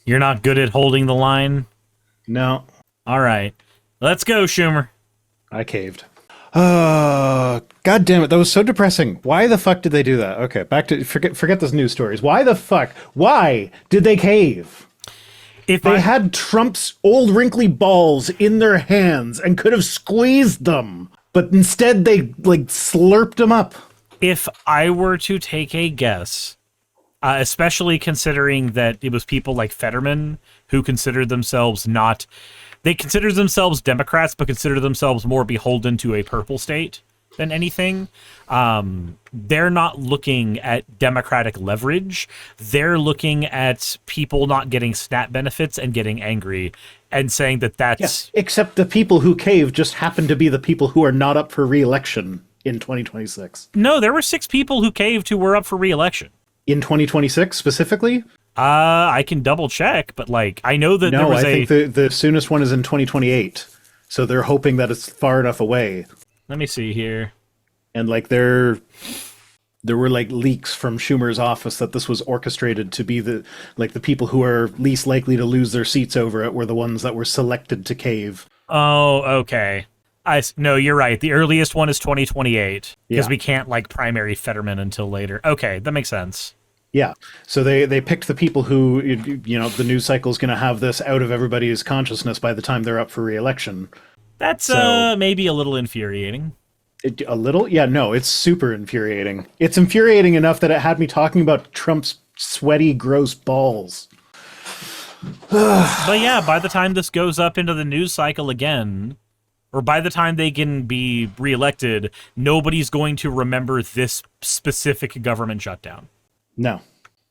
You're not good at holding the line? No. All right. Let's go, Schumer. I caved. God damn it. That was so depressing. Why the fuck did they do that? Okay, back to forget those news stories. Why the fuck? Why did they cave? If they had Trump's old wrinkly balls in their hands and could have squeezed them, but instead they slurped them up. If I were to take a guess, especially considering that it was people like Fetterman who considered themselves they consider themselves Democrats, but consider themselves more beholden to a purple state than anything. They're not looking at Democratic leverage. They're looking at people not getting SNAP benefits and getting angry and saying that that's... Yes, except the people who cave just happen to be the people who are not up for re-election in 2026. No, there were 6 people who caved who were up for re-election. In 2026 specifically? I can double check, but I know that there was I think the soonest one is in 2028. So they're hoping that it's far enough away. Let me see here. And there were leaks from Schumer's office that this was orchestrated to be the people who are least likely to lose their seats over it were the ones that were selected to cave. Oh, okay. No, you're right. The earliest one is 2028 because we can't primary Fetterman until later. Okay, that makes sense. Yeah, so they picked the people who, the news cycle is going to have this out of everybody's consciousness by the time they're up for re-election. That's maybe a little infuriating. A little? Yeah, no, it's super infuriating. It's infuriating enough that it had me talking about Trump's sweaty, gross balls. But yeah, by the time this goes up into the news cycle again, or by the time they can be reelected, nobody's going to remember this specific government shutdown. No.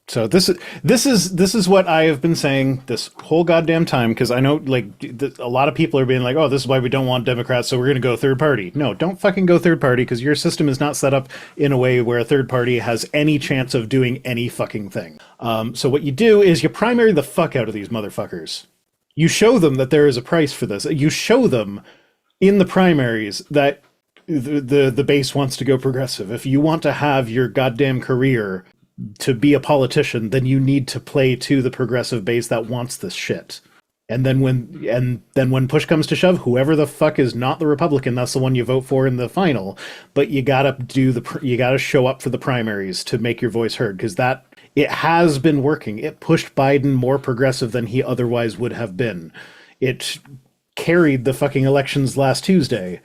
So this is what I have been saying this whole goddamn time, because I know a lot of people are being like, oh, this is why we don't want Democrats, so we're going to go third party. No, don't fucking go third party, because your system is not set up in a way where a third party has any chance of doing any fucking thing. So what you do is you primary the fuck out of these motherfuckers. You show them that there is a price for this. You show them in the primaries that the base wants to go progressive. If you want to have your goddamn career to be a politician, then you need to play to the progressive base that wants this shit. And then when push comes to shove, whoever the fuck is not the Republican, that's the one you vote for in the final. But you gotta show up for the primaries to make your voice heard, because it has been working. It pushed Biden more progressive than he otherwise would have been. It carried the fucking elections last Tuesday.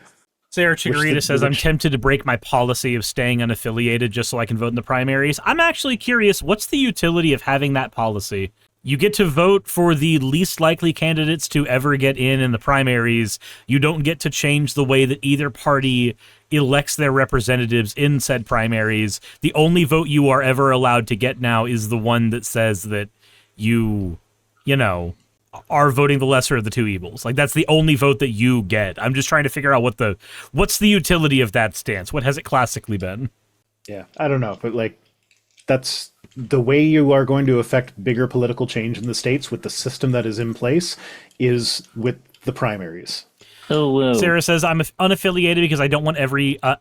Sarah Chigarita says, I'm tempted to break my policy of staying unaffiliated just so I can vote in the primaries. I'm actually curious, what's the utility of having that policy? You get to vote for the least likely candidates to ever get in the primaries. You don't get to change the way that either party elects their representatives in said primaries. The only vote you are ever allowed to get now is the one that says that you are voting the lesser of the two evils. That's the only vote that you get. I'm just trying to figure out what's the utility of that stance? What has it classically been? Yeah, I don't know, but that's the way you are going to affect bigger political change in the states with the system that is in place is with the primaries. Oh, whoa. Sarah says, I'm unaffiliated because I don't want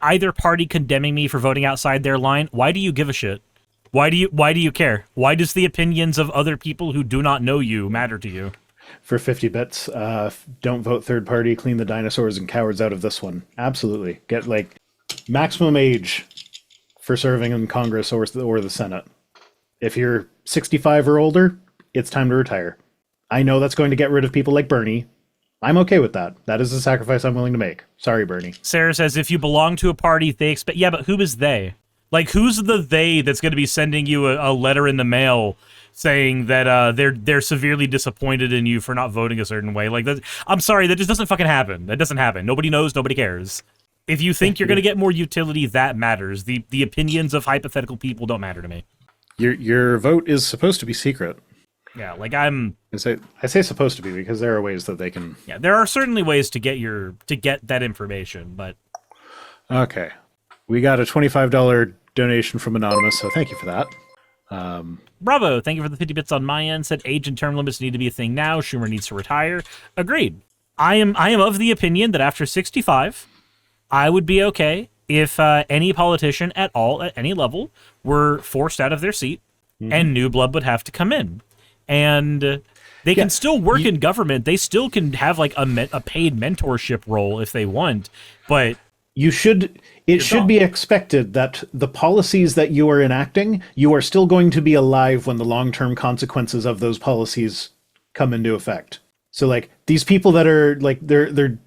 either party condemning me for voting outside their line. Why do you give a shit? Why do you care? Why does the opinions of other people who do not know you matter to you? For 50 bits, don't vote third party, clean the dinosaurs and cowards out of this one. Absolutely. Get maximum age for serving in Congress or the Senate. If you're 65 or older, it's time to retire. I know that's going to get rid of people like Bernie. I'm okay with that. That is a sacrifice I'm willing to make. Sorry, Bernie. Sarah says, if you belong to a party, they expect... Yeah, but who is they? Who's the they that's going to be sending you a letter in the mail saying that they're severely disappointed in you for not voting a certain way? I'm sorry, that just doesn't fucking happen. That doesn't happen. Nobody knows, nobody cares. If you think you're going to get more utility, that matters. The opinions of hypothetical people don't matter to me. Your vote is supposed to be secret. Yeah, I say supposed to be because there are ways that they can... Yeah, there are certainly ways to get that information, but... Okay. We got a $25 donation from Anonymous, so thank you for that. Bravo, thank you for the 50 bits on my end. Said age and term limits need to be a thing now. Schumer needs to retire. Agreed. I am of the opinion that after 65, I would be okay if any politician at all, at any level, were forced out of their seat, and new blood would have to come in. And They can still work in government. They still can have like a paid mentorship role if they want, but it should be expected that the policies that you are enacting, you are still going to be alive when the long-term consequences of those policies come into effect. So like these people that are like they're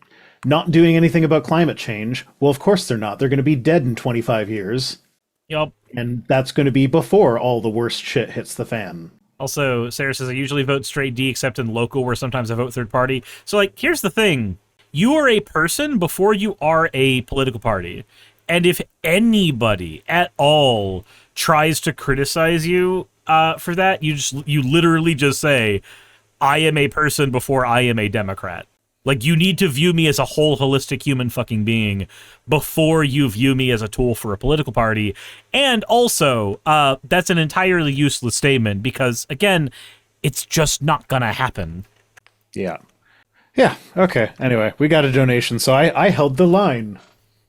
not doing anything about climate change. Well, of course they're not. They're going to be dead in 25 years. Yep. And that's going to be before all the worst shit hits the fan. Also, Sarah says, I usually vote straight D except in local where sometimes I vote third party. So like, here's the thing. You are a person before you are a political party. And if anybody at all tries to criticize you for that, you literally just say, I am a person before I am a Democrat. Like, you need to view me as a whole holistic human fucking being before you view me as a tool for a political party. And also, that's an entirely useless statement because, again, it's just not gonna happen. Yeah. Yeah, okay. Anyway, we got a donation, so I held the line.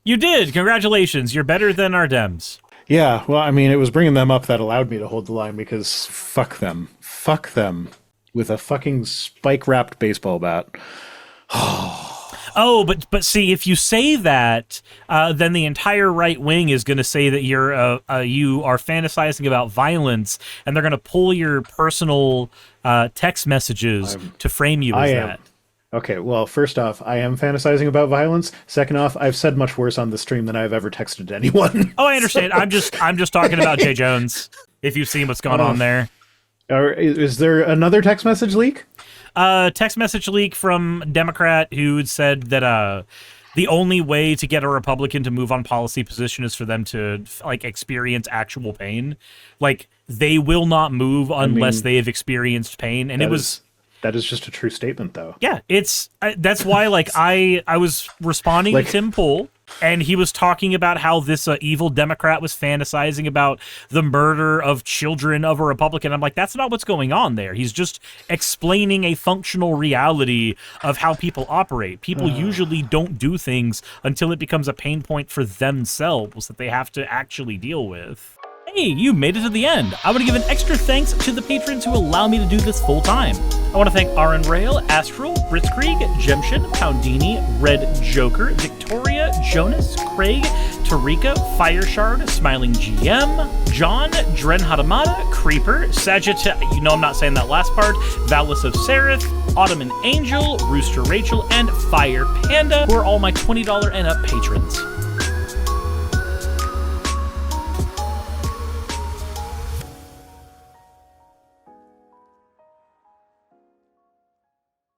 You did! Congratulations. You're better than our Dems. Yeah, well, I mean, it was bringing them up that allowed me to hold the line because fuck them. Fuck them. With a fucking spike-wrapped baseball bat. Oh, but see, if you say that, then the entire right wing is going to say that you are fantasizing about violence, and they're going to pull your personal text messages to frame you as that. Okay, well, first off, I am fantasizing about violence. Second off, I've said much worse on the stream than I've ever texted anyone. Oh, I understand. I'm just talking about Jay Jones. If you've seen what's going on there. Is there another text message leak? Text message leak from Democrat who said that the only way to get a Republican to move on policy position is for them to like experience actual pain. Like they will not move unless they have experienced pain. And that is just a true statement, though. Yeah, that's why like I was responding to Tim Pool. And he was talking about how this evil Democrat was fantasizing about the murder of children of a Republican. I'm like, that's not what's going on there. He's just explaining a functional reality of how people operate. People usually don't do things until it becomes a pain point for themselves that they have to actually deal with. Hey, you made it to the end. I want to give an extra thanks to the patrons who allow me to do this full time. I want to thank Aaron Rail, Astral, Britzkrieg, Jemshin, Poundini, Red Joker, Victoria, Jonas, Craig, Tarika, Fireshard, Smiling GM, John, Dren Hadamada, Creeper, Sagittarius, you know I'm not saying that last part, Valis of Seraph, Ottoman Angel, Rooster Rachel, and Fire Panda, who are all my $20 and up patrons.